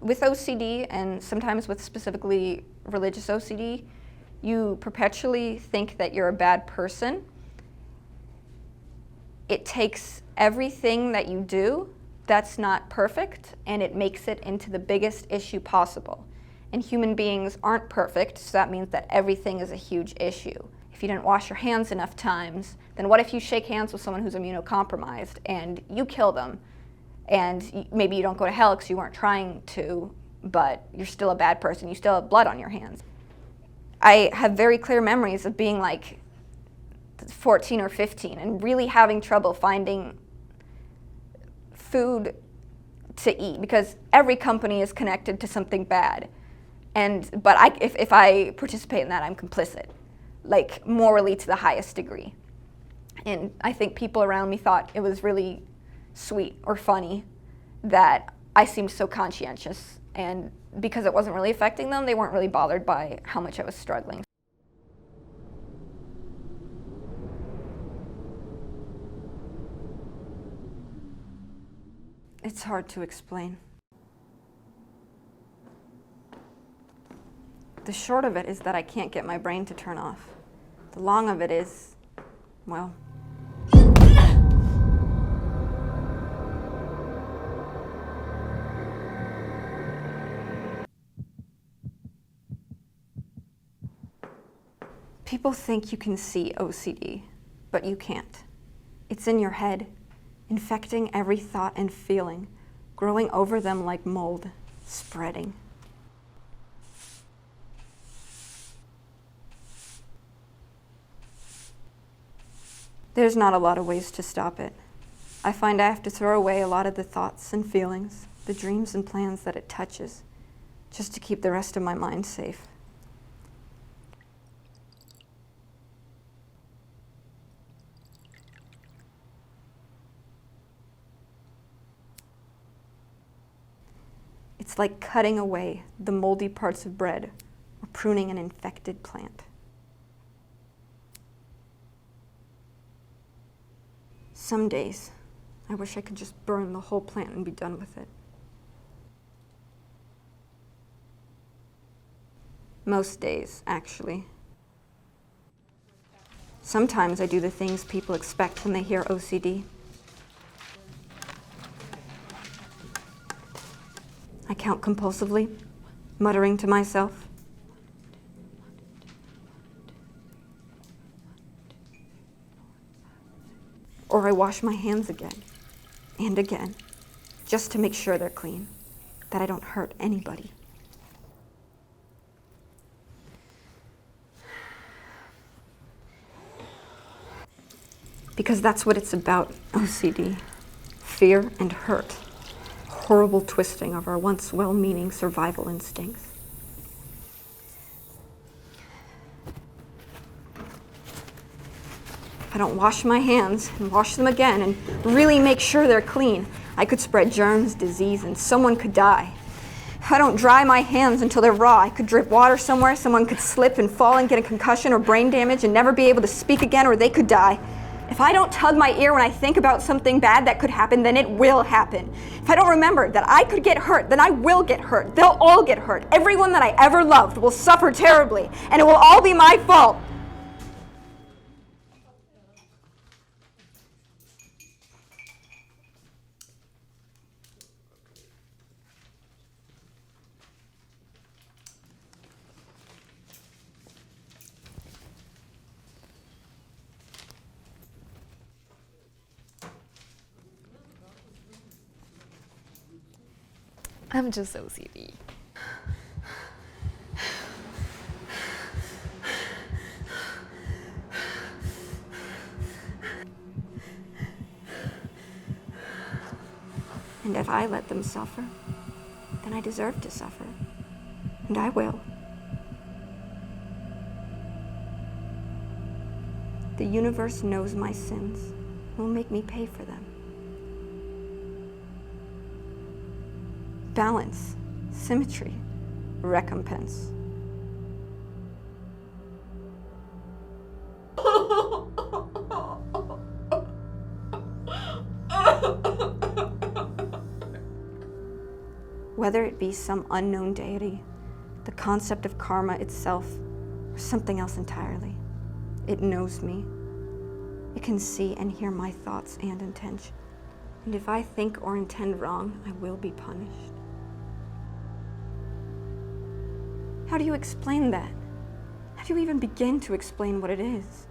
with OCD, and sometimes with specifically religious OCD, you perpetually think that you're a bad person. It takes everything that you do that's not perfect, and it makes it into the biggest issue possible. And human beings aren't perfect, so that means that everything is a huge issue. If you didn't wash your hands enough times, then what if you shake hands with someone who's immunocompromised and you kill them? And maybe you don't go to hell because you weren't trying to, but you're still a bad person. You still have blood on your hands. I have very clear memories of being like 14 or 15 and really having trouble finding food to eat because every company is connected to something bad. But if I participate in that, I'm complicit, like morally to the highest degree. And I think people around me thought it was really sweet or funny that I seemed so conscientious, and because it wasn't really affecting them, they weren't really bothered by how much I was struggling. It's hard to explain. The short of it is that I can't get my brain to turn off. The long of it is, well, people think you can see OCD, but you can't. It's in your head, infecting every thought and feeling, growing over them like mold, spreading. There's not a lot of ways to stop it. I find I have to throw away a lot of the thoughts and feelings, the dreams and plans that it touches, just to keep the rest of my mind safe. It's like cutting away the moldy parts of bread or pruning an infected plant. Some days, I wish I could just burn the whole plant and be done with it. Most days, actually. Sometimes I do the things people expect when they hear OCD. I count compulsively, muttering to myself. Or I wash my hands again and again, just to make sure they're clean, that I don't hurt anybody. Because that's what it's about, OCD. Fear and hurt. Horrible twisting of our once well-meaning survival instincts. If I don't wash my hands and wash them again and really make sure they're clean, I could spread germs, disease, and someone could die. If I don't dry my hands until they're raw, I could drip water somewhere, someone could slip and fall and get a concussion or brain damage and never be able to speak again, or they could die. If I don't tug my ear when I think about something bad that could happen, then it will happen. If I don't remember that I could get hurt, then I will get hurt. They'll all get hurt. Everyone that I ever loved will suffer terribly, and it will all be my fault. I'm just OCD. And if I let them suffer, then I deserve to suffer. And I will. The universe knows my sins, will make me pay for them. Balance, symmetry, recompense. Whether it be some unknown deity, the concept of karma itself, or something else entirely. It knows me. It can see and hear my thoughts and intention. And if I think or intend wrong, I will be punished. How do you explain that? How do you even begin to explain what it is?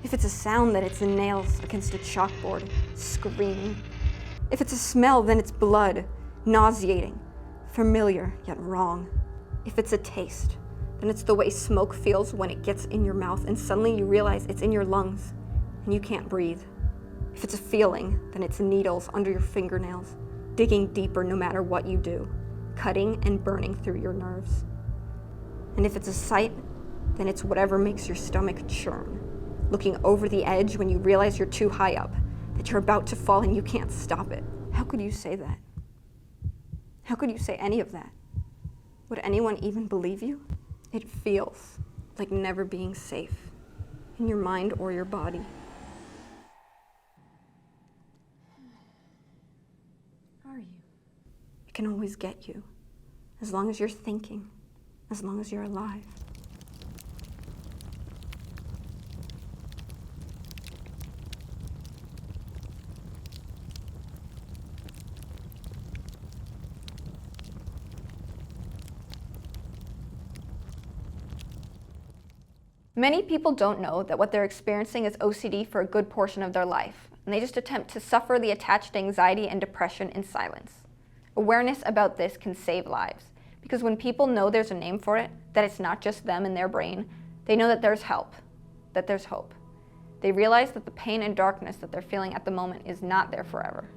If it's a sound, then it's the nails against a chalkboard, screaming. If it's a smell, then it's blood, nauseating, familiar yet wrong. If it's a taste, then it's the way smoke feels when it gets in your mouth and suddenly you realize it's in your lungs and you can't breathe. If it's a feeling, then it's needles under your fingernails, digging deeper no matter what you do, cutting and burning through your nerves. And if it's a sight, then it's whatever makes your stomach churn, looking over the edge when you realize you're too high up, that you're about to fall and you can't stop it. How could you say that? How could you say any of that? Would anyone even believe you? It feels like never being safe in your mind or your body. Are you? It can always get you, as long as you're thinking, as long as you're alive. Many people don't know that what they're experiencing is OCD for a good portion of their life, and they just attempt to suffer the attached anxiety and depression in silence. Awareness about this can save lives, because when people know there's a name for it, that it's not just them and their brain, they know that there's help, that there's hope. They realize that the pain and darkness that they're feeling at the moment is not there forever.